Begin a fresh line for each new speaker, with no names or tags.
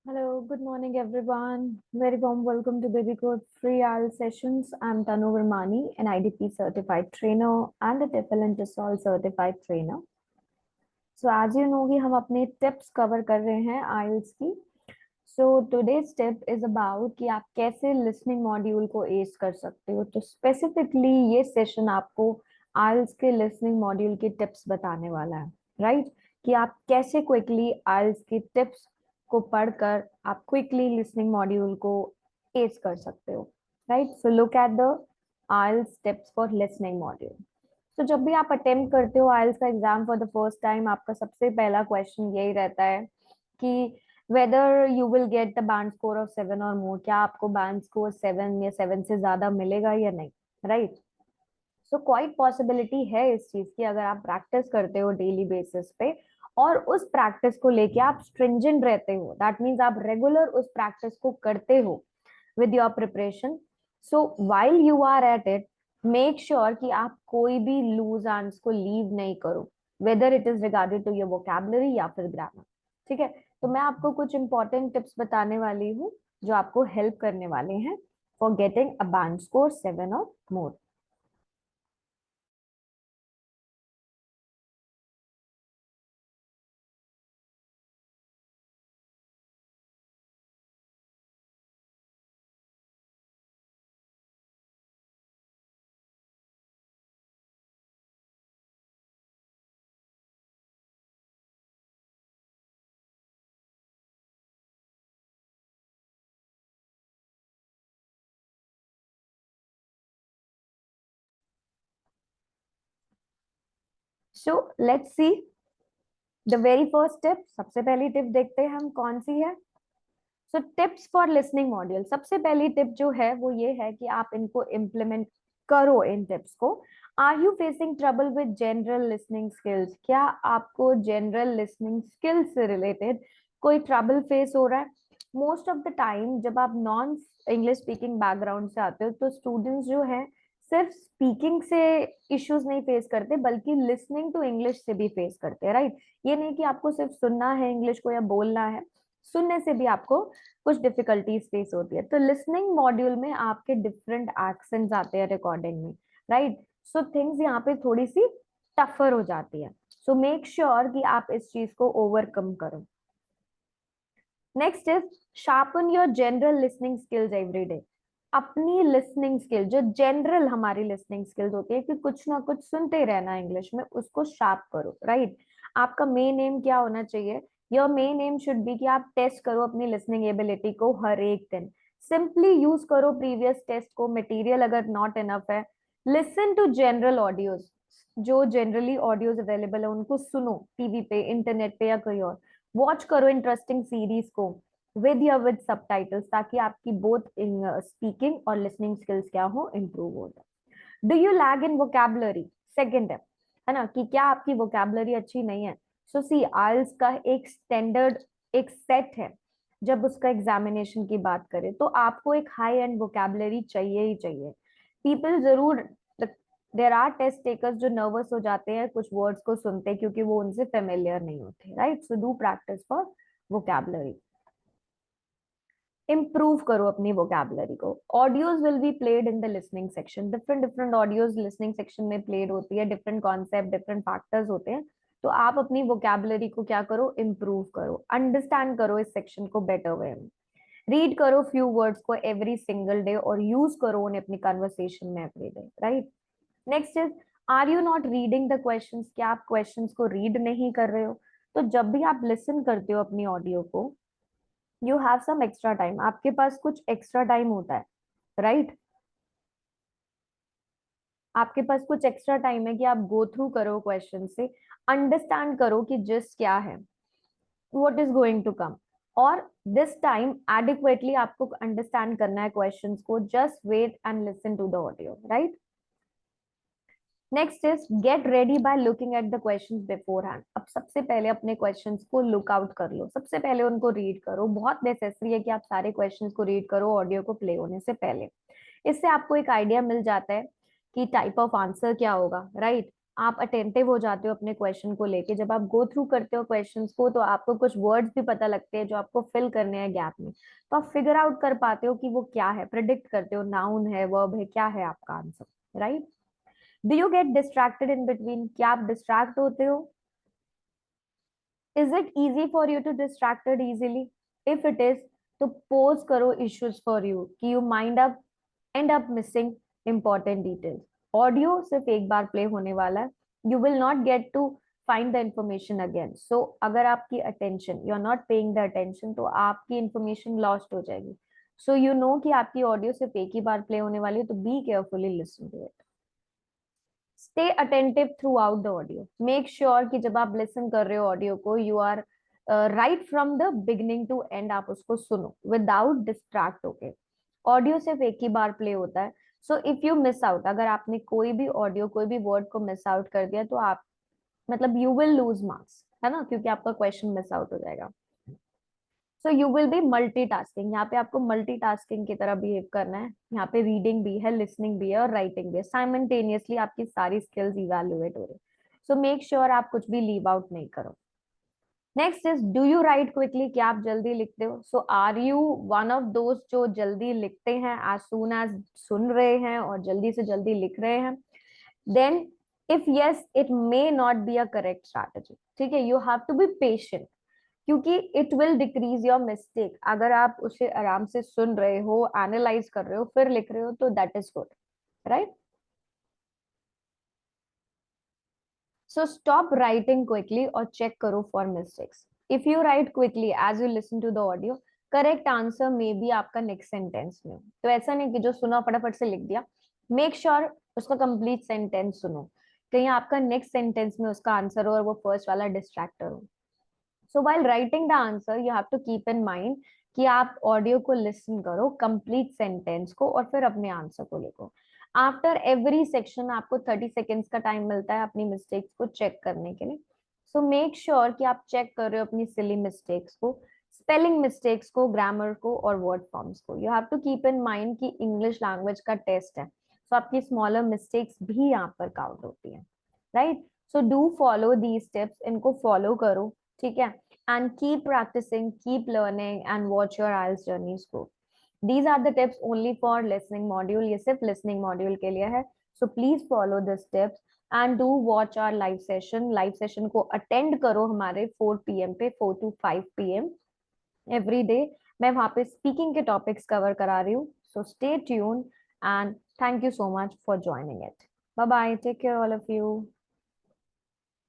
Hello, good morning everyone. Very warm welcome to Baby Code Free IELTS sessions. I'm Tanu Vermani, an IDP certified trainer and a TEFL and TESOL certified trainer. So as you know कि हम अपने tips cover कर रहे हैं IELTS की. So today's tip is about कि आप कैसे listening module को ace कर सकते हो. तो specifically ये session आपको IELTS के listening module के tips बताने वाला है, right? कि आप कैसे quickly IELTS के tips को पढ़कर आप क्विकली लिसनिंग मॉड्यूल को एस कर सकते हो, right? So look at the IELTS tips for listening module. तो जब भी आप अटेम्प्ट करते हो आइल्स का exam for the first time, आपका सबसे पहला क्वेश्चन यही रहता है कि whether you will get the band score of 7 और मोर. क्या आपको बैंड स्कोर 7 या 7 से ज्यादा मिलेगा या नहीं, राइट? सो क्वाइट पॉसिबिलिटी है इस चीज की, अगर आप प्रैक्टिस करते हो डेली बेसिस पे और उस प्रैक्टिस को लेके आप स्ट्रिंजेंट रहते हो, दैट मीन्स आप रेगुलर उस प्रैक्टिस को करते हो with your preparation. So while you are at it, make sure कि आप कोई भी लूज आंस को लीव नहीं करो, whether it is regarded to your vocabulary या फिर ग्रामर. ठीक है, तो मैं आपको कुछ इंपॉर्टेंट टिप्स बताने वाली हूँ जो आपको हेल्प करने वाले हैं for getting a band score 7 और more. So let's see the very first tip. सबसे पहली टिप देखते हैं हम कौन सी है. So tips for listening module. सबसे पहली टिप जो है वो ये है कि आप इनको इम्प्लीमेंट करो इन टिप्स को. Are you facing trouble with general listening skills? क्या आपको जनरल लिसनिंग स्किल्स से रिलेटेड कोई ट्रबल फेस हो रहा है? मोस्ट ऑफ द टाइम जब आप नॉन इंग्लिश स्पीकिंग बैकग्राउंड से आते हो तो स्टूडेंट्स जो है सिर्फ स्पीकिंग से इश्यूज नहीं फेस करते बल्कि लिसनिंग टू इंग्लिश से भी फेस करते हैं, राइट? ये नहीं कि आपको सिर्फ सुनना है इंग्लिश को या बोलना है, सुनने से भी आपको कुछ डिफिकल्टीज फेस होती है. तो लिसनिंग मॉड्यूल में आपके डिफरेंट एक्सेंट्स आते हैं रिकॉर्डिंग में, राइट? सो थिंग्स यहाँ पे थोड़ी सी टफर हो जाती है. सो मेक श्योर कि आप इस चीज को ओवरकम करो. Next is sharpen your general listening skills every day. अपनी लिसनिंग स्किल जो जनरल हमारी लिसनिंग स्किल्स होती है कि कुछ ना कुछ सुनते रहना इंग्लिश में, उसको शार्प करो, राइट? आपका मेन एम क्या होना चाहिए? Your main M should be कि आप टेस्ट करो अपनी लिसनिंग एबिलिटी को हर एक दिन. सिंपली यूज करो प्रीवियस टेस्ट को. मटेरियल अगर नॉट इनफ है, लिसन टू जनरल ऑडियोज. जो जनरली ऑडियोज अवेलेबल है उनको सुनो, टीवी पे, इंटरनेट पे या कहीं और. वॉच करो इंटरेस्टिंग सीरीज को विद या विद सबटाइटल्स, ताकि आपकी बोथ स्पीकिंग और लिसनिंग स्किल्स क्या हो, इम्प्रूव हो जाए. Do you lag in vocabulary? Second है ना, कि क्या आपकी वोकैबुलरी अच्छी नहीं है? सो सी आइल्स का एक स्टैंडर्ड एक सेट है. जब उसका एग्जामिनेशन की बात करें तो आपको एक हाई एंड वोकैबुलरी चाहिए ही चाहिए. पीपल जरूर, देर आर टेस्ट टेकर्स जो नर्वस हो जाते हैं कुछ वर्ड्स को सुनते क्योंकि वो उनसे फेमिलियर नहीं होते, right? So do practice for vocabulary. Improve करो अपनी वोकैबुलरी को. Audios will be played in the listening section. Different different audios listening section में प्लेड होती है. डिफरेंट कॉन्सेप्ट, डिफरेंट फैक्टर्स होते हैं. तो आप अपनी वोकैबुलरी को क्या करो, इम्प्रूव करो. अंडरस्टैंड करो इस सेक्शन को बेटर वे में. रीड करो फ्यू वर्ड्स को एवरी सिंगल डे और यूज करो उन्हें अपनी कन्वर्सेशन में every day, right? Next is, are you not reading the questions? क्या आप क्वेश्चंस को रीड नहीं कर रहे हो? तो जब भी आप लिसन करते हो अपनी ऑडियो को, you have some extra time. आपके पास कुछ एक्स्ट्रा टाइम होता है, राइट? आपके पास कुछ एक्स्ट्रा टाइम है कि आप गो थ्रू करो क्वेश्चन से, अंडरस्टैंड करो कि जिस क्या है, what is going to come. और दिस टाइम एडिक्वेटली आपको अंडरस्टैंड करना है क्वेश्चंस को. Just wait and listen to the audio, right? Next is get ready by looking at the questions beforehand. अब सबसे पहले अपने क्वेश्चंस को लुक आउट कर लो. सबसे पहले उनको रीड करो. बहुत नेसेसरी है कि आप सारे क्वेश्चंस को रीड करो ऑडियो को प्ले होने से पहले. इससे आपको एक आइडिया मिल जाता है कि टाइप ऑफ आंसर क्या होगा, राइट? आप अटेंटिव हो जाते हो अपने क्वेश्चन को लेके। जब आप गो थ्रू करते हो क्वेश्चंस को तो आपको कुछ वर्ड्स भी पता लगते हैं जो आपको फिल करने हैं गैप में, तो आप फिगर आउट कर पाते हो कि वो क्या है, प्रिडिक्ट करते हो नाउन है, वर्ब है, क्या है आपका answer, right. Do you get distracted in between, क्या आप डिस्ट्रैक्ट होते हो? Is it easy for you to distracted easily? If it is, तो पोज करो इश्यूज फॉर यू कि you mind up and up missing important details. Audio सिर्फ एक बार प्ले होने वाला है, you will not get to find the information again. So अगर आपकी attention, you are not paying the attention, तो आपकी इंफॉर्मेशन लॉस्ट हो जाएगी। सो यू नो कि आपकी ऑडियो सिर्फ एक ही बार प्ले होने वाली है, तो be carefully listen to it. Stay attentive throughout the audio, make sure कि जब आप लिसन कर रहे हो ऑडियो को, you are right from the beginning to end आप उसको सुनो विदाउट डिस्ट्रैक्ट होके। ऑडियो सिर्फ एक ही बार प्ले होता है, so if you miss out, अगर आपने कोई भी ऑडियो, कोई भी वर्ड को मिस आउट कर दिया, तो आप मतलब यू विल लूज मार्क्स, है ना, क्योंकि आपका क्वेश्चन मिस आउट हो जाएगा। So you will be multitasking, यहाँ पे आपको मल्टीटास्किंग की तरह बिहेव करना है। यहाँ पे रीडिंग भी है, लिसनिंग भी है और राइटिंग भी है, साइमल्टेनियसली आपकी सारी स्किल्स इवेल्युएट हो रही है। सो मेक श्योर आप कुछ भी लीव आउट नहीं करो। Next is, do you write quickly, क्या आप जल्दी लिखते हो? सो आर यू वन ऑफ दोस्त जो जल्दी लिखते हैं एज सून एज सुन रहे हैं और जल्दी से जल्दी लिख रहे हैं? Then if yes, it may not be a correct strategy, ठीक है, you have to be patient, क्योंकि it will decrease your mistake. अगर आप उसे आराम से सुन रहे हो, एनालाइज कर रहे हो, फिर लिख रहे हो, तो that is good, right. So stop writing quickly और चेक करो for mistakes. If you write quickly as you listen to the audio, correct answer may be आपका नेक्स्ट सेंटेंस में हो। तो ऐसा नहीं कि जो सुना फटाफट से लिख दिया, मेक श्योर उसका कंप्लीट सेंटेंस सुनो, कहीं आपका नेक्स्ट सेंटेंस में उसका आंसर हो और वो फर्स्ट वाला डिस्ट्रैक्टर हो। सो while writing the answer you have to keep in mind कि आप ऑडियो को लिसन करो, कंप्लीट सेंटेंस को, और फिर अपने आंसर को लिखो। आफ्टर एवरी सेक्शन आपको 30 सेकेंड्स का टाइम मिलता है अपनी मिस्टेक्स को चेक करने के लिए। सो मेक श्योर कि आप चेक कर रहे हो अपनी सिली मिस्टेक्स को, स्पेलिंग मिस्टेक्स को, ग्रामर को और वर्ड फॉर्म्स को। You have to keep in mind कि इंग्लिश लैंग्वेज का टेस्ट है, सो आपकी स्मॉलर मिस्टेक्स भी यहाँ पर काउंट होती है, right. So do follow these steps, इनको फॉलो करो, ठीक है, and keep practicing, keep learning and watch your IELTS journeys go. These are the tips only for listening module, ये सिर्फ listening module के लिए है। So please follow the steps and do watch our live session. Live session को attend करो हमारे 4 PM पे, 4 to 5 PM every day। मैं वहाँ पे speaking के topics cover करा रही हूँ। So stay tuned and thank you so much for joining it. Bye bye. Take care all of you.